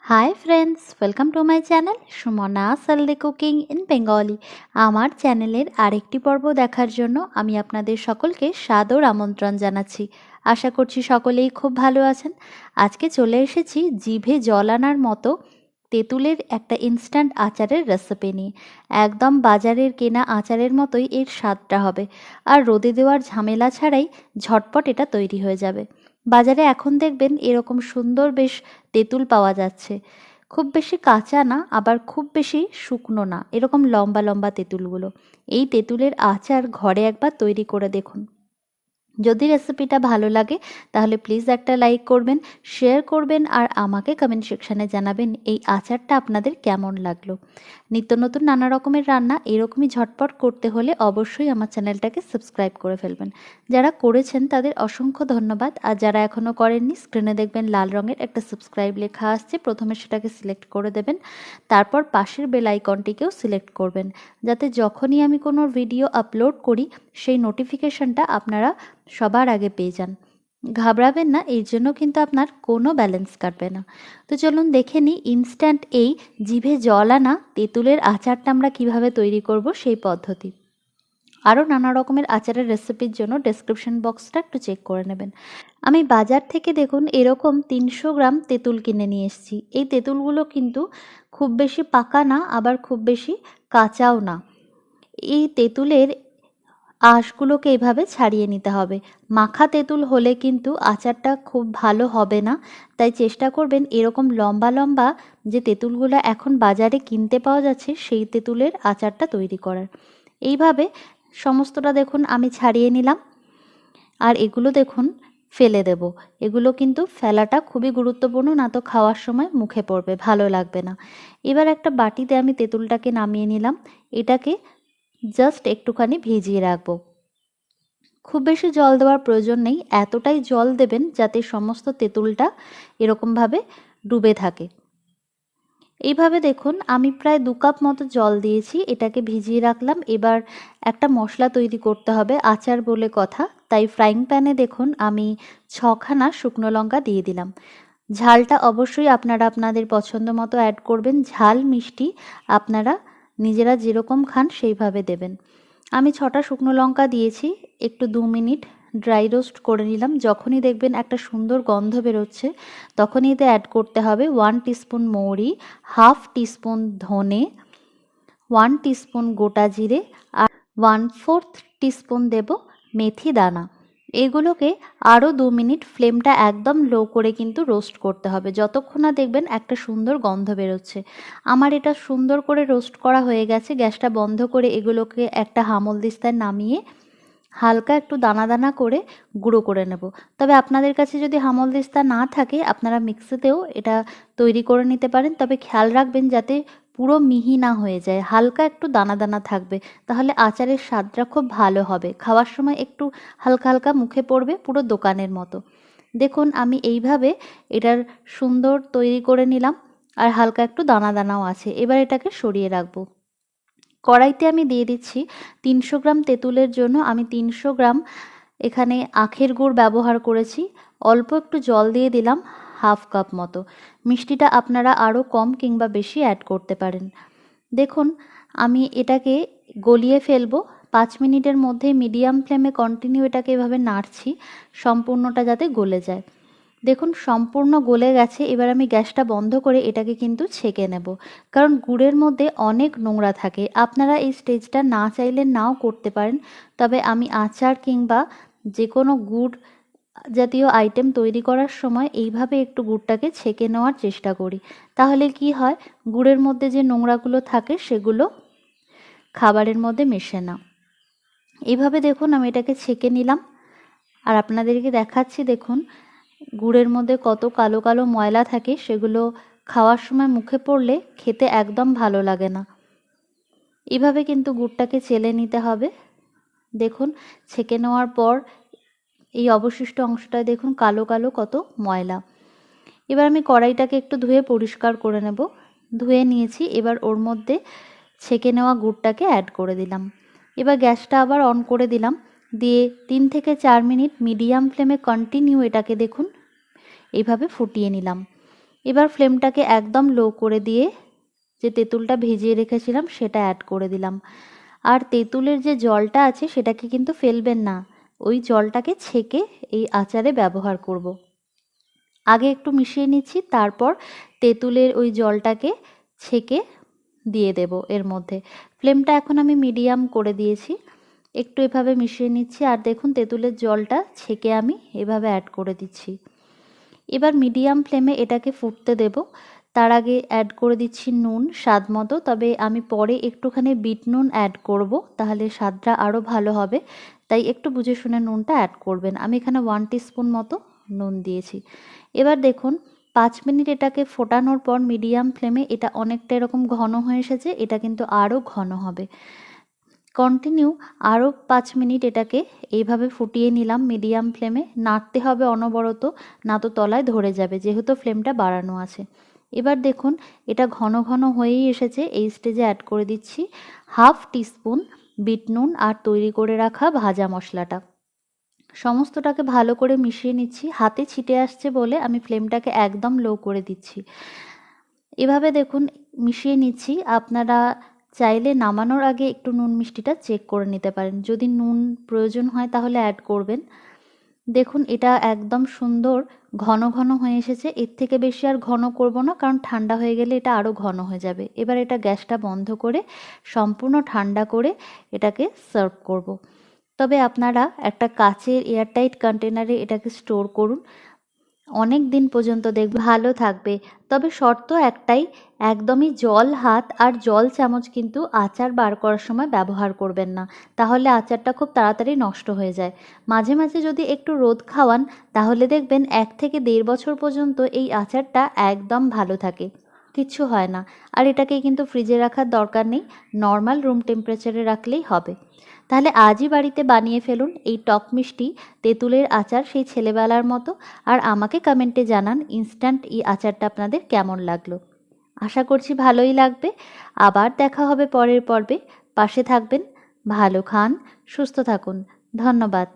High friends, welcome to my channel Sumana সালদে cooking in Bengali. আমার চ্যানেলের আরেকটি পর্ব দেখার জন্য আমি আপনাদের সকলকে সাদর আমন্ত্রণ জানাচ্ছি। আশা করছি সকলেই খুব ভালো আছেন। আজকে চলে এসেছি জিভে জল আনার মতো তেঁতুলের একটা ইনস্ট্যান্ট আচারের রেসিপি নিয়ে। একদম বাজারের কেনা আচারের মতোই এর স্বাদটা হবে, আর রোদে দেওয়ার ঝামেলা ছাড়াই ঝটপট এটা তৈরি হয়ে যাবে। বাজারে এখন দেখবেন এরকম সুন্দর বেশ তেঁতুল পাওয়া যাচ্ছে, খুব বেশি কাঁচা না আবার খুব বেশি শুকনো না, এরকম লম্বা লম্বা তেঁতুলগুলো। এই তেঁতুলের আচার ঘরে একবার তৈরি করে দেখুন। যদি রেসিপিটা ভালো লাগে তাহলে প্লিজ একটা লাইক করবেন, শেয়ার করবেন, আর আমাকে কমেন্ট সেকশানে জানাবেন এই আচারটা আপনাদের কেমন লাগলো। নিত্য নতুন নানা রকমের রান্না এরকমই ঝটপট করতে হলে অবশ্যই আমার চ্যানেলটাকে সাবস্ক্রাইব করে ফেলবেন। যারা করেছেন তাদের অসংখ্য ধন্যবাদ, আর যারা এখনও করেননি স্ক্রিনে দেখবেন লাল রঙের একটা সাবস্ক্রাইব লেখা আসছে, প্রথমে সেটাকে সিলেক্ট করে দেবেন, তারপর পাশের বেল আইকনটিকেও সিলেক্ট করবেন, যাতে যখনই আমি কোনো ভিডিও আপলোড করি সেই নোটিফিকেশনটা আপনারা সবার আগে পেয়ে যান। ঘাবড়াবেন না, এর জন্য কিন্তু আপনার কোনো ব্যালেন্স কাটবে না। তো চলুন দেখে নিই ইনস্ট্যান্ট এই জিভে জল আনা তেঁতুলের আচারটা আমরা কিভাবে তৈরি করব সেই পদ্ধতি। আরও নানা রকমের আচারের রেসিপির জন্য ডেসক্রিপশন বক্সটা একটু চেক করে নেবেন। আমি বাজার থেকে দেখুন এরকম 300 গ্রাম তেঁতুল কিনে নিয়ে এসেছি। এই তেঁতুলগুলো কিন্তু খুব বেশি পাকা না আবার খুব বেশি কাঁচাও না। এই তেঁতুলের আঁশগুলোকে এভাবে ছাড়িয়ে নিতে হবে। মাখা তেঁতুল হলে কিন্তু আচারটা খুব ভালো হবে না, তাই চেষ্টা করবেন এরকম লম্বা লম্বা যে তেঁতুলগুলো এখন বাজারে কিনতে পাওয়া যাচ্ছে সেই তেঁতুলের আচারটা তৈরি করার। এইভাবে সমস্তটা দেখুন আমি ছাড়িয়ে নিলাম, আর এগুলো দেখুন ফেলে দেব। এগুলো কিন্তু ফেলাটা খুবই গুরুত্বপূর্ণ, না তো খাওয়ার সময় মুখে পড়বে, ভালো লাগবে না। এবার একটা বাটিতে আমি তেঁতুলটাকে নামিয়ে নিলাম, এটাকে জাস্ট একটুখানি ভিজিয়ে রাখবো। খুব বেশি জল দেওয়ার প্রয়োজন নেই, এতটাই জল দেবেন যাতে সমস্ত তেঁতুলটা এরকমভাবে ডুবে থাকে। এইভাবে দেখুন আমি প্রায় 2 কাপ মতো জল দিয়েছি, এটাকে ভিজিয়ে রাখলাম। এবার একটা মশলা তৈরি করতে হবে, আচার বলে কথা, তাই ফ্রাইং প্যানে দেখুন আমি 6খানা শুকনো লঙ্কা দিয়ে দিলাম। ঝালটা অবশ্যই আপনারা আপনাদের পছন্দ মতো অ্যাড করবেন, ঝাল মিষ্টি আপনারা নিজেরা যেরকম খান সেইভাবে দেবেন। আমি 6টা শুকনো লঙ্কা দিয়েছি, একটু 2 মিনিট ড্রাই রোস্ট করে নিলাম। যখনই দেখবেন একটা সুন্দর গন্ধ বেরোচ্ছে তখনই এতে অ্যাড করতে হবে 1 টিস্পুন মৌরি, হাফ টিস্পুন ধনে, 1 টিস্পুন গোটা জিরে, আর 1/4 টিস্পুন দেব মেথি দানা। এগুলোকে আরও 2 মিনিট ফ্লেমটা একদম লো করে কিন্তু রোস্ট করতে হবে, যতক্ষণ না দেখবেন একটা সুন্দর গন্ধ বেরোচ্ছে। আমার এটা সুন্দর করে রোস্ট করা হয়ে গেছে। গ্যাসটা বন্ধ করে এগুলোকে একটা হামালদিস্তায় নামিয়ে হালকা একটু দানা দানা করে গুঁড়ো করে নেব। তবে আপনাদের কাছে যদি হামালদিস্তা না থাকে আপনারা মিক্সিতেও এটা তৈরি করে নিতে পারেন, তবে খেয়াল রাখবেন যাতে পুরো মিহি না হয়ে যায়, হালকা একটু দানা দানা থাকবে, তাহলে আচারের স্বাদটা খুব ভালো হবে। খাওয়ার সময় একটু হালকা হালকা মুখে পড়বে, পুরো দোকানের মতো। দেখুন আমি এইভাবে এটার সুন্দর তৈরি করে নিলাম, আর হালকা একটু দানা দানাও আছে। এবার এটাকে সরিয়ে রাখবো। কড়াইতে আমি দিয়ে দিচ্ছি 300 গ্রাম তেঁতুলের জন্য আমি 300 গ্রাম এখানে আখের গুড় ব্যবহার করেছি। অল্প একটু জল দিয়ে দিলাম, হাফ কাপ মতো। মিষ্টিটা আপনারা আরও কম কিংবা বেশি অ্যাড করতে পারেন। দেখুন আমি এটাকে গলিয়ে ফেলবো। 5 মিনিটের মধ্যে মিডিয়াম ফ্লেমে কন্টিনিউ এটাকে এভাবে নাড়ছি সম্পূর্ণটা যাতে গলে যায়। দেখুন সম্পূর্ণ গলে গেছে। এবার আমি গ্যাসটা বন্ধ করে এটাকে কিন্তু ছেঁকে নেব, কারণ গুড়ের মধ্যে অনেক নোংরা থাকে। আপনারা এই স্টেজটা না চাইলে নাও করতে পারেন, তবে আমি আচার কিংবা যে কোনো গুড় জাতীয় আইটেম তৈরি করার সময় এইভাবে একটু গুড়টাকে ছেঁকে নেওয়ার চেষ্টা করি। তাহলে কি হয়, গুড়ের মধ্যে যে নোংরাগুলো থাকে সেগুলো খাবারের মধ্যে মেশে না। এইভাবে দেখুন আমি এটাকে ছেঁকে নিলাম, আর আপনাদেরকে দেখাচ্ছি। দেখুন গুড়ের মধ্যে কত কালো কালো ময়লা থাকে, সেগুলো খাওয়ার সময় মুখে পড়লে খেতে একদম ভালো লাগে না। এভাবে কিন্তু গুড়টাকে চেলে নিতে হবে। দেখুন ছেঁকে নেওয়ার পর এই অবশিষ্ট অংশটায় দেখুন কালো কালো কত ময়লা। এবার আমি কড়াইটাকে একটু ধুয়ে পরিষ্কার করে নেব। ধুয়ে নিয়েছি, এবার ওর মধ্যে ছেঁকে নেওয়া গুড়টাকে অ্যাড করে দিলাম। এবার গ্যাসটা আবার অন করে দিলাম, দিয়ে 3 থেকে 4 মিনিট মিডিয়াম ফ্লেমে কন্টিনিউ এটাকে দেখুন এইভাবে ফুটিয়ে নিলাম। এবার ফ্লেমটাকে একদম লো করে দিয়ে যে তেঁতুলটা ভিজিয়ে রেখেছিলাম সেটা অ্যাড করে দিলাম। আর তেঁতুলের যে জলটা আছে সেটাকে কিন্তু ফেলবেন না, ওই জলটাকে ছেঁকে এই আচারে ব্যবহার করব। আগে একটু মিশিয়ে নিচ্ছি, তারপর তেঁতুলের ওই জলটাকে ছেঁকে দিয়ে দেব এর মধ্যে। ফ্লেমটা এখন আমি মিডিয়াম করে দিয়েছি, একটু এভাবে মিশিয়ে নিচ্ছি। আর দেখুন তেঁতুলের জলটা ছেঁকে আমি এভাবে অ্যাড করে দিচ্ছি। এবার মিডিয়াম ফ্লেমে এটাকে ফুটতে দেব। তার আগে অ্যাড করে দিচ্ছি নুন স্বাদ মতো, তবে আমি পরে একটুখানি বিট নুন অ্যাড করব, তাহলে স্বাদটা আরও ভালো হবে, তাই একটু বুঝে শুনে নুনটা অ্যাড করবেন। আমি এখানে 1 টিস্পুন মতো নুন দিয়েছি। এবার দেখুন 5 মিনিট এটাকে ফোটানোর পর মিডিয়াম ফ্লেমে এটা অনেকটা এরকম ঘন হয়ে এসেছে, এটা কিন্তু আরও ঘন হবে। কন্টিনিউ আরও 5 মিনিট এটাকে এইভাবে ফুটিয়ে নিলাম মিডিয়াম ফ্লেমে। নাড়তে হবে অনবরত, না তো তলায় ধরে যাবে, যেহেতু ফ্লেমটা বাড়ানো আছে। এবার দেখুন এটা ঘন ঘন হয়েই এসেছে। এই স্টেজে অ্যাড করে দিচ্ছি 1/2 টিস্পুন বিট নুন আর তৈরি করে রাখা ভাজা মশলাটা। সমস্তটাকে ভালো করে মিশিয়ে নিচ্ছি। হাতে ছিটে আসছে বলে আমি ফ্লেমটাকে একদম লো করে দিচ্ছি। এভাবে দেখুন মিশিয়ে নিচ্ছি। আপনারা চাইলে নামানোর আগে একটু নুন মিষ্টিটা চেক করে নিতে পারেন, যদি নুন প্রয়োজন হয় তাহলে অ্যাড করবেন। দেখুন এটা একদম সুন্দর ঘন ঘন হয়ে এসেছে। এর থেকে বেশি আর ঘন করব না, কারণ ঠান্ডা হয়ে গেলে এটা আরও ঘন হয়ে যাবে। এবার এটা গ্যাসটা বন্ধ করে সম্পূর্ণ ঠান্ডা করে এটাকে সার্ভ করব। তবে আপনারা একটা কাচের এয়ারটাইট কন্টেনারে এটাকে স্টোর করুন, অনেক দিন পর্যন্ত দেখবে ভালো থাকবে। তবে শর্ত একটাই, একদমই জল হাত আর জল চামচ কিন্তু আচার বার করার সময় ব্যবহার করবেন না, তাহলে আচারটা খুব তাড়াতাড়ি নষ্ট হয়ে যায়। মাঝে মাঝে যদি একটু রোদ খাওয়ান তাহলে দেখবেন 1 থেকে 1.5 বছর পর্যন্ত এই আচারটা একদম ভালো থাকে, কিচ্ছু হয় না। আর এটাকে কিন্তু ফ্রিজে রাখার দরকার নেই, নর্মাল রুম টেম্পারেচারে রাখলেই হবে। তাহলে আজই বাড়িতে বানিয়ে ফেলুন এই টক মিষ্টি তেঁতুলের আচার, সেই ছেলেবেলার মতো। আর আমাকে কমেন্টে জানান ইনস্ট্যান্ট এই আচারটা আপনাদের কেমন লাগলো। আশা করছি ভালোই লাগবে। আবার দেখা হবে পরের পর্বে। পাশে থাকবেন, ভালো খান, সুস্থ থাকুন। ধন্যবাদ।